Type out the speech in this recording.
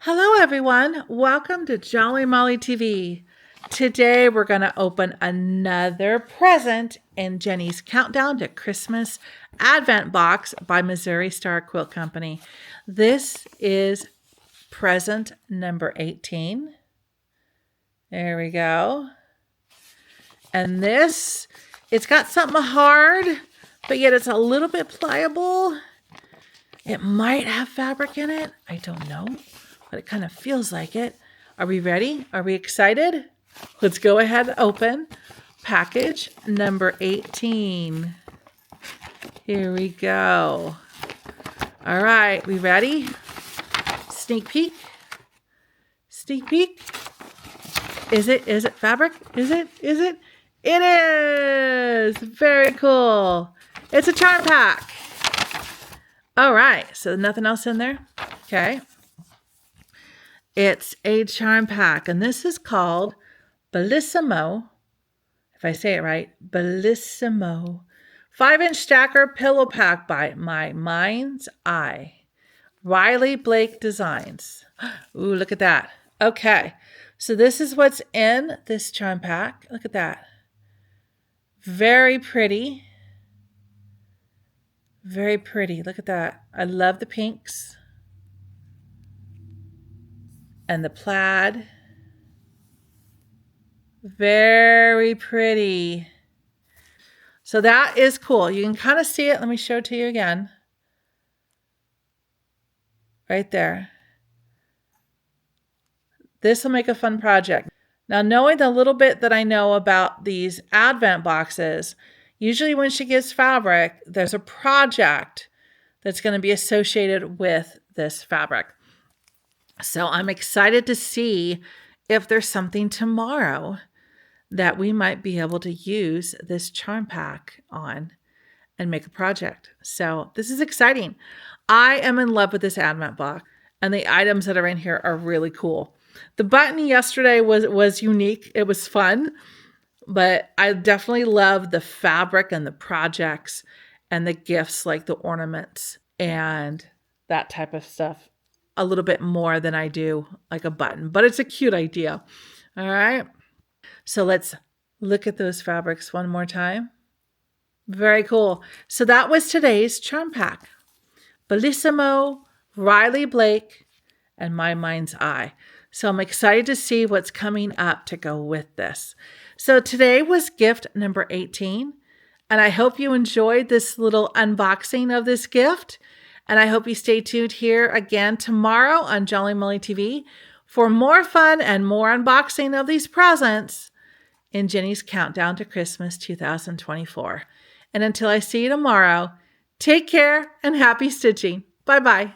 Hello everyone, welcome to Jolly Molly TV. Today we're going to open another present in Jenny's Countdown to Christmas Advent Box by Missouri Star Quilt Company. This is present number 18. There we go. And this, it's got something hard, but yet it's a little bit pliable. It might have fabric in it, I don't know. But it kind of feels like it. Are we ready? Are we excited? Let's go ahead and open package number 18. Here we go. All right, we ready? Sneak peek. Sneak peek. Is it fabric? Is it? It is. Very cool. It's a charm pack. All right, so nothing else in there? Okay. It's a charm pack, and this is called Bellissimo, if I say it right, Bellissimo 5-inch stacker pillow pack by My Mind's Eye. Riley Blake Designs. Ooh, look at that. Okay, so this is what's in this charm pack. Look at that. Very pretty. Very pretty. Look at that. I love the pinks. And the plaid. Very pretty. So that is cool. You can kind of see it. Let me show it to you again. Right there. This will make a fun project. Now, knowing the little bit that I know about these Advent boxes, usually when she gives fabric, there's a project that's going to be associated with this fabric. So I'm excited to see if there's something tomorrow that we might be able to use this charm pack on and make a project. So this is exciting. I am in love with this Advent box, and the items that are in here are really cool. The button yesterday was unique. It was fun, but I definitely love the fabric and the projects and the gifts like the ornaments and that type of stuff a little bit more than I do like a button, but it's a cute idea. All right. So let's look at those fabrics one more time. Very cool. So that was today's charm pack. Bellissimo, Riley Blake, and My Mind's Eye. So I'm excited to see what's coming up to go with this. So today was gift number 18, and I hope you enjoyed this little unboxing of this gift. And I hope you stay tuned here again tomorrow on Jolly Molly TV for more fun and more unboxing of these presents in Jenny's Countdown to Christmas 2024. And until I see you tomorrow, take care and happy stitching. Bye-bye.